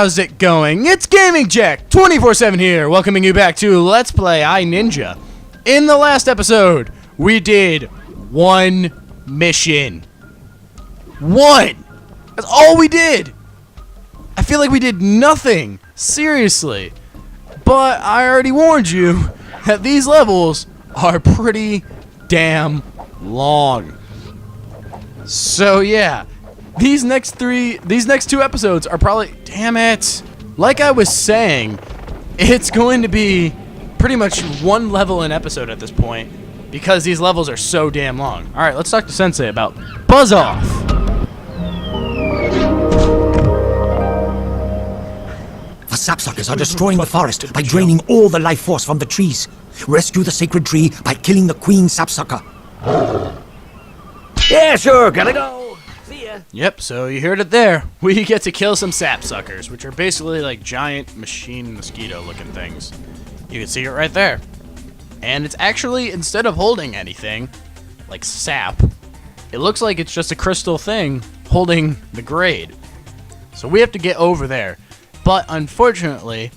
how's it going? It's Gaming Jack 24/7 here, welcoming you back to Let's Play iNinja. In the last episode, we did one mission. One! That's all we did! I feel like we did nothing, seriously. But I already warned you that these levels are pretty damn long. So yeah. These next two episodes are probably, damn it. Like I was saying, it's going to be pretty much one level an episode at this point because these levels are so damn long. All right, let's talk to Sensei about Buzz Off. The sapsuckers are destroying the forest by draining all the life force from the trees. Rescue the sacred tree by killing the queen sapsucker. Yeah, sure, gotta go. See ya. Yep, so you heard it there. We get to kill some sapsuckers, which are basically like giant machine mosquito looking things. You can see it right there. And it's actually, instead of holding anything, like sap, it looks like it's just a crystal thing holding the grade. So we have to get over there. But unfortunately,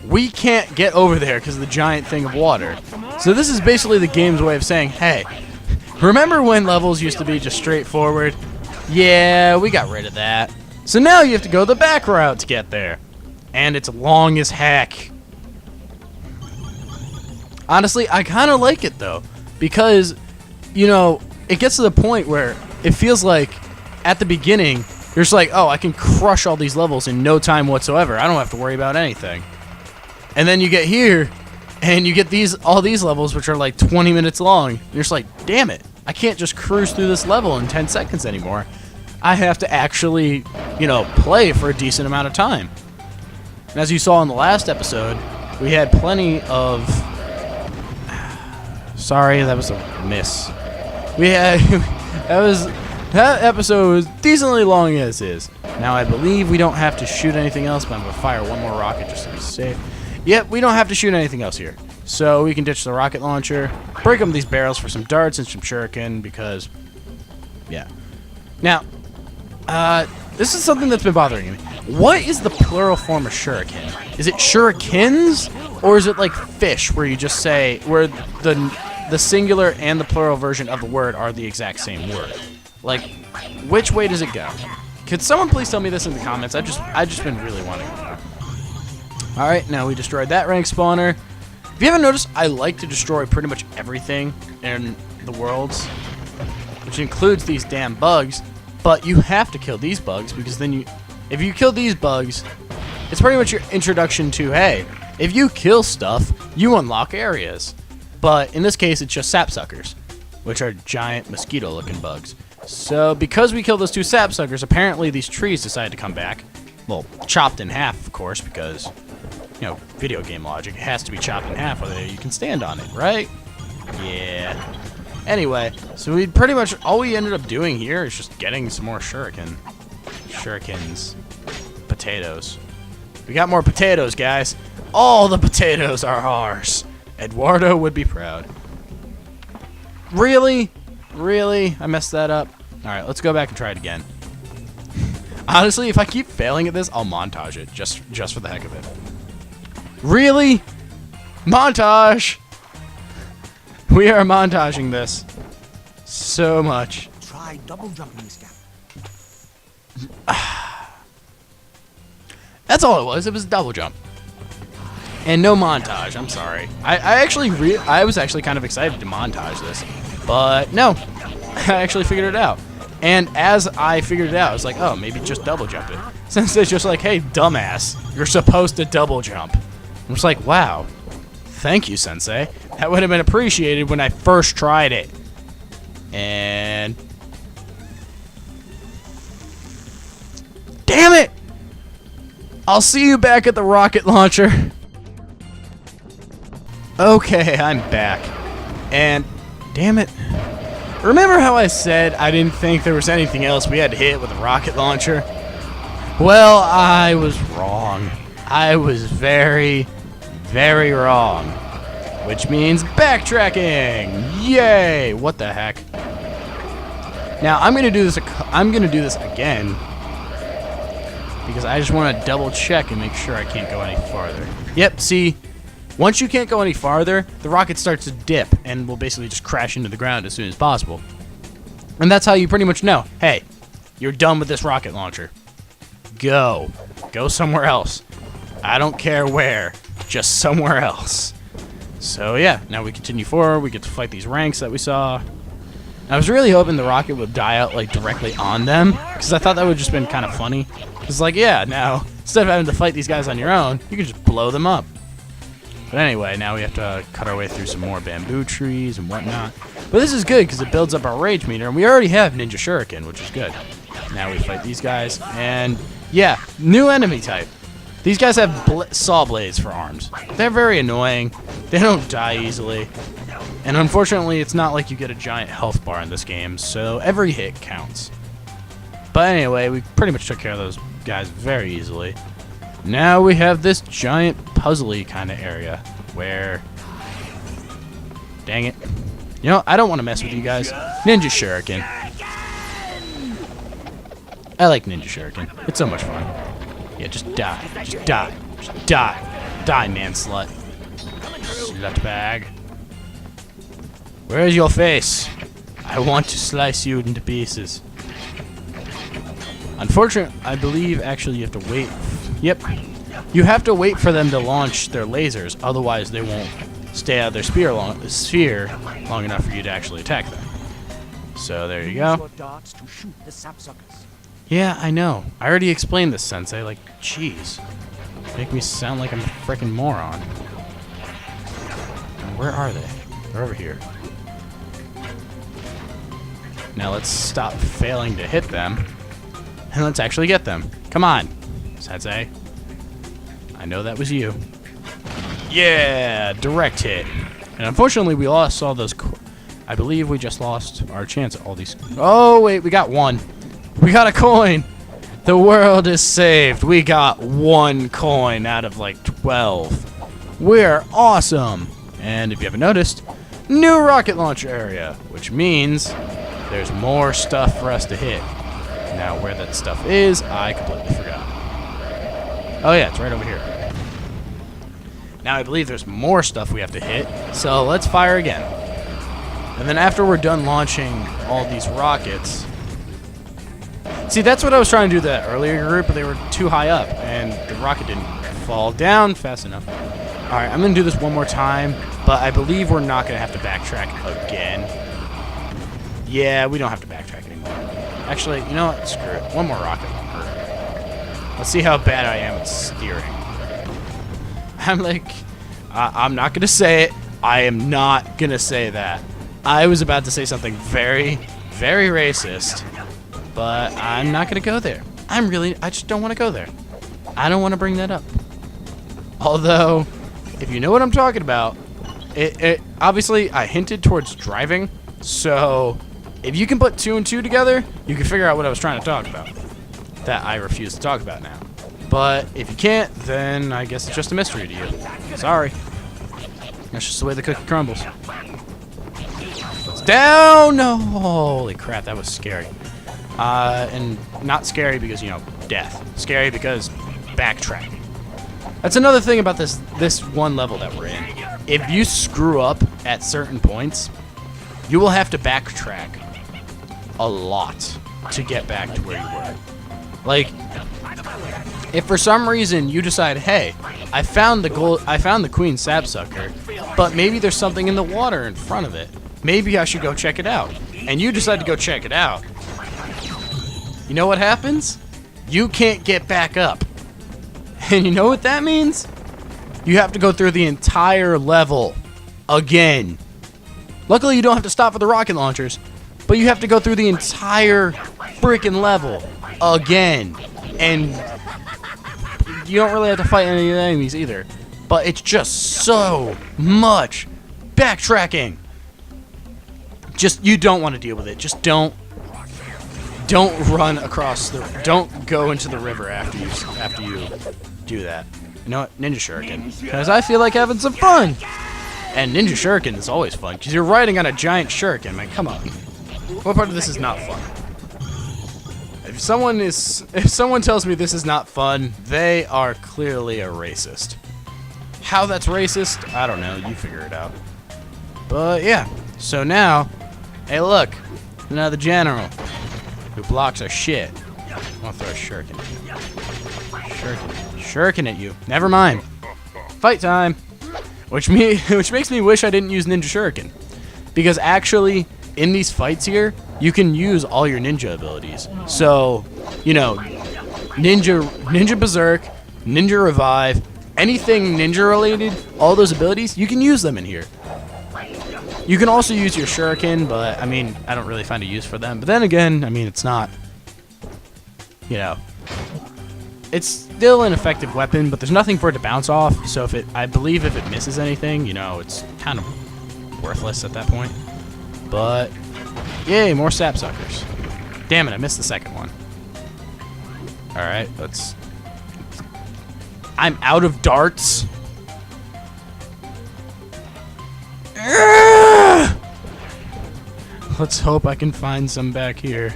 we can't get over there because of the giant thing of water. So this is basically the game's way of saying, hey, remember when levels used to be just straightforward? Yeah, we got rid of that. So now you have to go the back route to get there. And it's long as heck. Honestly, I kind of like it though. Because, you know, it gets to the point where it feels like at the beginning, you're just like, oh, I can crush all these levels in no time whatsoever. I don't have to worry about anything. And then you get here, and you get all these levels, which are like 20 minutes long. And you're just like, damn it. I can't just cruise through this level in 10 seconds anymore. I have to actually, you know, play for a decent amount of time. And as you saw in the last episode, we had plenty of... Sorry, that was a miss. We had... That episode was decently long as is. Now, I believe we don't have to shoot anything else, but I'm going to fire one more rocket just to be safe. Yep, we don't have to shoot anything else here. So we can ditch the rocket launcher, break them these barrels for some darts and some shuriken because, yeah. Now, this is something that's been bothering me. What is the plural form of shuriken? Is it shurikens, or is it like fish, where you just say where the singular and the plural version of the word are the exact same word? Like, which way does it go? Could someone please tell me this in the comments? I've just been really wanting to know. All right, now we destroyed that rank spawner. If you haven't noticed, I like to destroy pretty much everything in the worlds, which includes these damn bugs, but you have to kill these bugs because then if you kill these bugs, it's pretty much your introduction to, hey, if you kill stuff, you unlock areas. But in this case, it's just sapsuckers, which are giant mosquito-looking bugs. So because we killed those two sapsuckers, apparently these trees decided to come back. Well, chopped in half, of course, because... you know, video game logic, it has to be chopped in half whether you can stand on it, right? Yeah. Anyway, so we pretty much, all we ended up doing here is just getting some more shurikens. Potatoes. We got more potatoes, guys. All the potatoes are ours. Eduardo would be proud. Really? Really? I messed that up? Alright, let's go back and try it again. Honestly, if I keep failing at this, I'll montage it, just for the heck of it. Really? Montage! We are montaging this so much. Try double jumping this gap. That's all it was. It was a double jump. And no montage. I'm sorry. I was actually kind of excited to montage this. But no. I actually figured it out. And as I figured it out, I was like, oh, maybe just double jump it. Since it's just like, hey, dumbass, you're supposed to double jump. I'm just like, wow, thank you, Sensei. That would have been appreciated when I first tried it. And... damn it! I'll see you back at the rocket launcher. Okay, I'm back. And, damn it. Remember how I said I didn't think there was anything else we had to hit with a rocket launcher? Well, I was wrong. I was very, very wrong. Which means backtracking! Yay! What the heck? Now I'm gonna do this again because I just want to double check and make sure I can't go any farther. Yep, see, once you can't go any farther, the rocket starts to dip and will basically just crash into the ground as soon as possible. And that's how you pretty much know, hey, you're done with this rocket launcher. Go. Go somewhere else. I don't care where, just somewhere else. So yeah, now we continue forward. We get to fight these ranks that we saw. I was really hoping the rocket would die out like directly on them, because I thought that would just been kind of funny. It's like, yeah, now instead of having to fight these guys on your own, you can just blow them up. But anyway, now we have to cut our way through some more bamboo trees and whatnot. But this is good because it builds up our rage meter, and we already have Ninja Shuriken, which is good. Now we fight these guys, and yeah, new enemy type. These guys have saw blades for arms. They're very annoying. They don't die easily. And unfortunately, it's not like you get a giant health bar in this game, so every hit counts. But anyway, we pretty much took care of those guys very easily. Now we have this giant puzzly kind of area where... Dang it. You know, I don't want to mess with you guys. Ninja Shuriken. I like Ninja Shuriken. It's so much fun. Yeah, just die. Just die. Just die. Die, man slut. Slut bag. Where is your face? I want to slice you into pieces. Unfortunately, I believe actually you have to wait. Yep. You have to wait for them to launch their lasers, otherwise they won't stay out of their sphere long enough for you to actually attack them. So there you go. Yeah, I know. I already explained this, Sensei. Like, jeez. Make me sound like I'm a freaking moron. Where are they? They're over here. Now let's stop failing to hit them. And let's actually get them. Come on, Sensei. I know that was you. Yeah, direct hit. And unfortunately, we lost all those... I believe we just lost our chance at all these... Oh, wait, we got one. We got a coin. The world is saved. We got one coin out of like 12. We're awesome. And if you haven't noticed, new rocket launcher area, which means there's more stuff for us to hit. Now, where that stuff is, I completely forgot. Oh yeah, it's right over here. Now I believe there's more stuff we have to hit, so let's fire again. And then after we're done launching all these rockets... See, that's what I was trying to do that earlier group, but they were too high up, and the rocket didn't fall down fast enough. Alright, I'm going to do this one more time, but I believe we're not going to have to backtrack again. Yeah, we don't have to backtrack anymore. Actually, you know what? Screw it. One more rocket launcher. Let's see how bad I am at steering. I'm not going to say it. I am not going to say that. I was about to say something very, very racist, but I'm not going to go there. I just don't want to go there. I don't want to bring that up. Although, if you know what I'm talking about, obviously I hinted towards driving, so if you can put 2 and 2 together, you can figure out what I was trying to talk about. That I refuse to talk about now. But if you can't, then I guess it's just a mystery to you. Sorry. That's just the way the cookie crumbles. It's down! No! Holy crap, that was scary. And not scary because, you know, death. Scary because backtracking. That's another thing about this one level that we're in. If you screw up at certain points, you will have to backtrack a lot to get back to where you were. Like, if for some reason you decide, hey, I found the Queen Sapsucker, but maybe there's something in the water in front of it. Maybe I should go check it out. And you decide to go check it out. You know what happens? You can't get back up. And you know what that means? You have to go through the entire level again. Luckily, you don't have to stop for the rocket launchers, but you have to go through the entire freaking level again. And you don't really have to fight any of the enemies either. But it's just so much backtracking. Just, you don't want to deal with it. Just don't run across don't go into the river after you do that. You know what? Ninja Shuriken. Because I feel like having some fun. And Ninja Shuriken is always fun, because you're riding on a giant shuriken. Man, come on. What part of this is not fun? if someone tells me this is not fun, they are clearly a racist. How that's racist, I don't know. You figure it out. But yeah, so now, hey look, another general who blocks our shit. I'm gonna throw a shuriken at you. Shuriken at you. Never mind. Fight time. Which makes me wish I didn't use Ninja Shuriken. Because actually, in these fights here, you can use all your ninja abilities. So, you know, Ninja Berserk, Ninja Revive, anything ninja related, all those abilities, you can use them in here. You can also use your Shuriken, but I mean, I don't really find a use for them. But then again, I mean, it's not, you know, it's still an effective weapon, but there's nothing for it to bounce off. So I believe if it misses anything, you know, it's kind of worthless at that point. But yay, more sapsuckers. Damn it, I missed the second one. All right, I'm out of darts. Let's hope I can find some back here.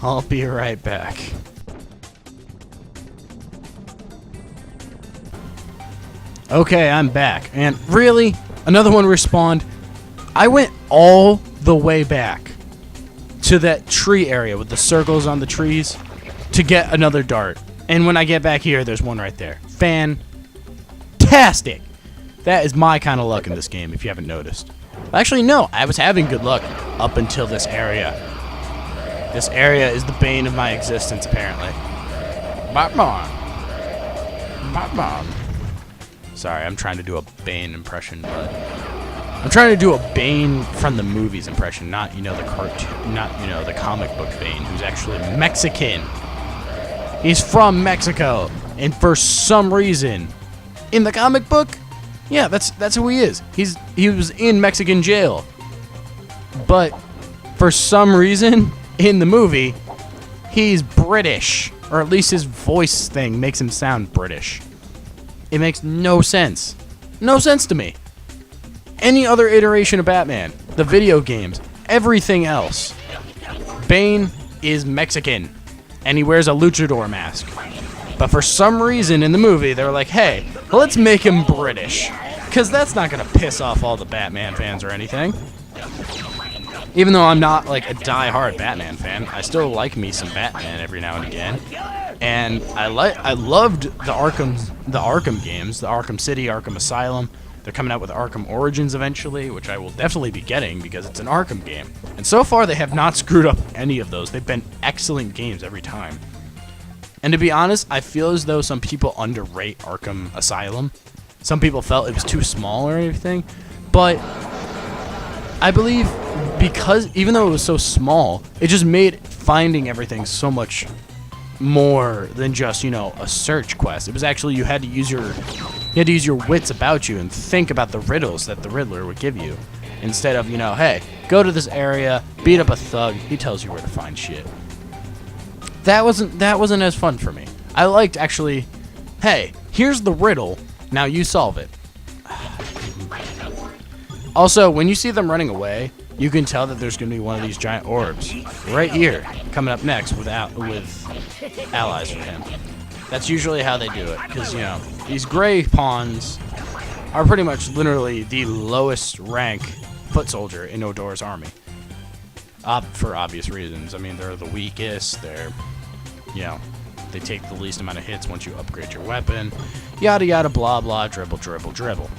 I'll be right back. Okay, I'm back. And really? Another one respawned. I went all the way back to that tree area with the circles on the trees to get another dart. And when I get back here, there's one right there. Fantastic! That is my kind of luck in this game, if you haven't noticed. Actually, no, I was having good luck up until this area. This area is the bane of my existence, apparently. Batman. Sorry, I'm trying to do a Bane impression, but I'm trying to do a Bane from the movies impression, not, you know, the cartoon, not, you know, the comic book Bane, who's actually Mexican. He's from Mexico, and for some reason, in the comic book, yeah, that's who he is. He was in Mexican jail, but for some reason, in the movie, he's British, or at least his voice thing makes him sound British. It makes no sense. No sense to me. Any other iteration of Batman, the video games, everything else, Bane is Mexican, and he wears a luchador mask. But for some reason in the movie, they're like, hey, let's make him British, because that's not going to piss off all the Batman fans or anything. Even though I'm not like a die-hard Batman fan, I still like me some Batman every now and again. And I loved the Arkham games, the Arkham City, Arkham Asylum. They're coming out with Arkham Origins eventually, which I will definitely be getting because it's an Arkham game. And so far, they have not screwed up any of those. They've been excellent games every time. And to be honest, I feel as though some people underrate Arkham Asylum. Some people felt it was too small or anything. But I believe because, even though it was so small, it just made finding everything so much more than just, you know, a search quest. It was actually, you had to use your wits about you and think about the riddles that the Riddler would give you, instead of, you know, hey, go to this area, beat up a thug, he tells you where to find shit. That wasn't as fun for me. I liked actually, hey, here's the riddle, now you solve it. Also, when you see them running away, you can tell that there's going to be one of these giant orbs right here coming up next with allies for him. That's usually how they do it, because, you know, these gray pawns are pretty much literally the lowest rank foot soldier in Odor's army. For obvious reasons. I mean, they're the weakest, they're, you know, they take the least amount of hits once you upgrade your weapon. Yada yada blah blah, dribble dribble dribble.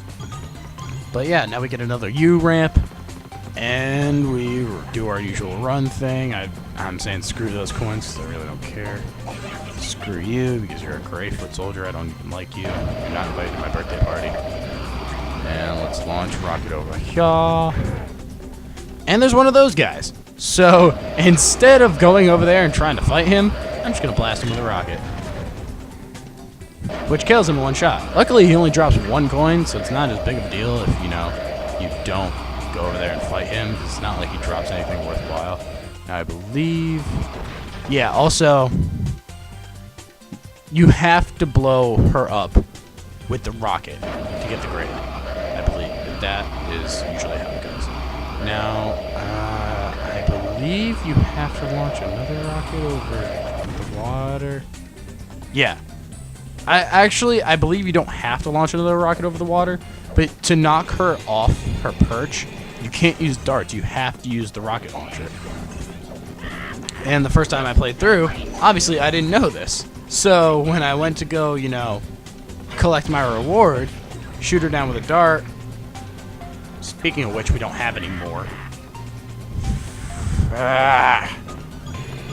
But yeah, now we get another U ramp. And we do our usual run thing. I'm saying screw those coins because I really don't care. Screw you because you're a gray foot soldier. I don't even like you. You're not invited to my birthday party. And let's launch rocket over here. And there's one of those guys. So instead of going over there and trying to fight him, I'm just going to blast him with a rocket. Which kills him in one shot. Luckily, he only drops one coin, so it's not as big of a deal if, you know, you don't go over there and fight him, because it's not like he drops anything worthwhile. Now, I believe... Yeah, also, you have to blow her up with the rocket to get the grade. I believe that is usually how it goes. Now, I believe you have to launch another rocket over the water. Yeah. I believe you don't have to launch another rocket over the water, but to knock her off her perch, you can't use darts. You have to use the rocket launcher. And the first time I played through, obviously I didn't know this. So when I went to go, you know, collect my reward, shoot her down with a dart. Speaking of which, we don't have any more.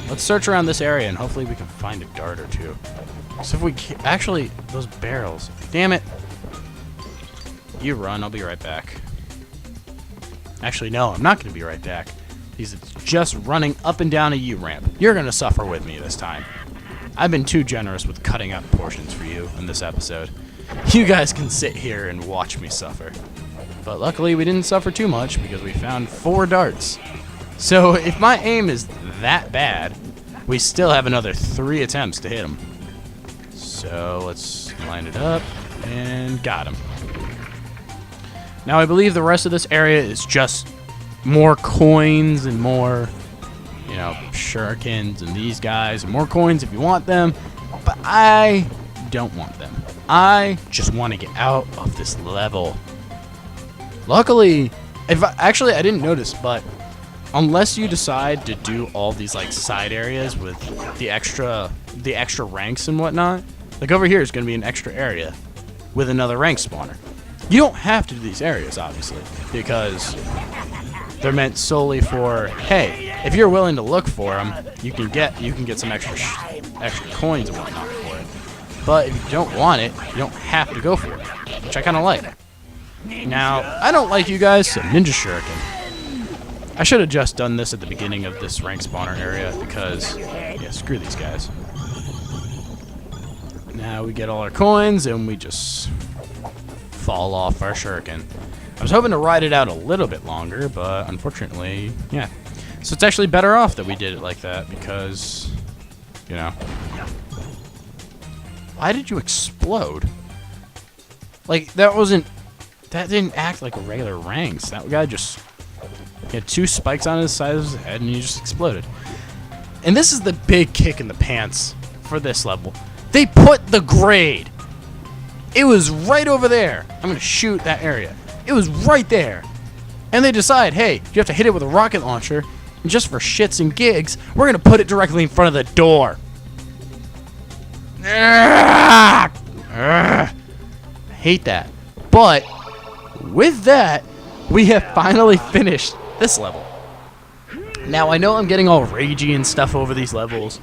Let's search around this area and hopefully we can find a dart or two. So if we actually, those barrels. Damn it. You run, I'll be right back. Actually, no, I'm not going to be right back. He's just running up and down a U-ramp. You're going to suffer with me this time. I've been too generous with cutting up portions for you in this episode. You guys can sit here and watch me suffer. But luckily, we didn't suffer too much because we found 4 darts. So if my aim is that bad, we still have another 3 attempts to hit him. So let's line it up and got him. Now I believe the rest of this area is just more coins and more, you know, shurikens and these guys and more coins if you want them. But I don't want them. I just want to get out of this level. Luckily, actually I didn't notice, but unless you decide to do all these like side areas with the extra ranks and whatnot, like over here is going to be an extra area with another rank spawner. You don't have to do these areas, obviously, because they're meant solely for, hey, if you're willing to look for them, you can get some extra coins and whatnot for it. But if you don't want it, you don't have to go for it, which I kind of like. Now, I don't like you guys, so Ninja Shuriken. I should have just done this at the beginning of this rank spawner area because, yeah, screw these guys. Now we get all our coins and we just fall off our shuriken. I was hoping to ride it out a little bit longer, but unfortunately, yeah. So it's actually better off that we did it like that because, you know. Why did you explode? Like, that didn't act like a regular ranks. That guy just had 2 spikes on his side of his head and he just exploded. And this is the big kick in the pants for this level. They put the grade. It was right over there. I'm going to shoot that area. It was right there. And they decide, hey, you have to hit it with a rocket launcher. And just for shits and gigs, we're going to put it directly in front of the door. I hate that. But with that, we have finally finished this level. Now, I know I'm getting all ragey and stuff over these levels.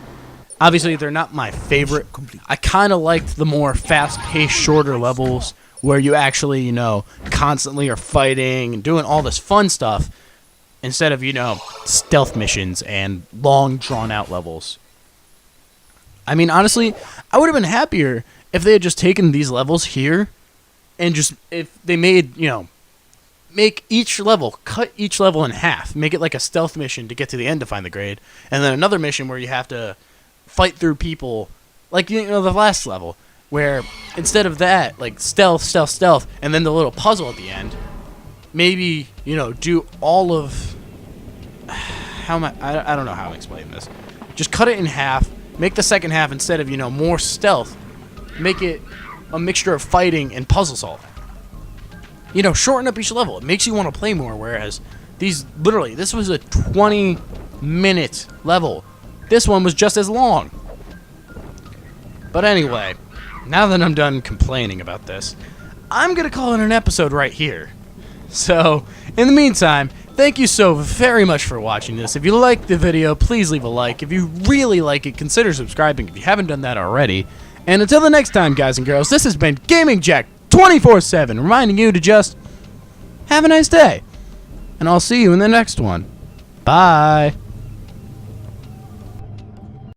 Obviously, they're not my favorite. I kind of liked the more fast-paced, shorter levels where you actually, you know, constantly are fighting and doing all this fun stuff instead of, you know, stealth missions and long, drawn-out levels. I mean, honestly, I would have been happier if they had just taken these levels here and just, if they made, you know, make each level, cut each level in half, make it like a stealth mission to get to the end to find the grade, and then another mission where you have to fight through people, like, you know, the last level, where instead of that, like, stealth, and then the little puzzle at the end, maybe, you know, do all of, how am I don't know how I'm explaining this. Just cut it in half, make the second half, instead of, you know, more stealth, make it a mixture of fighting and puzzle solving. You know, shorten up each level. It makes you want to play more, whereas these, literally, this was a 20-minute level. This one was just as long. But anyway, now that I'm done complaining about this, I'm going to call it an episode right here. So, in the meantime, thank you so very much for watching this. If you liked the video, please leave a like. If you really like it, consider subscribing if you haven't done that already. And until the next time, guys and girls, this has been Gaming Jack 24/7, reminding you to just have a nice day. And I'll see you in the next one. Bye.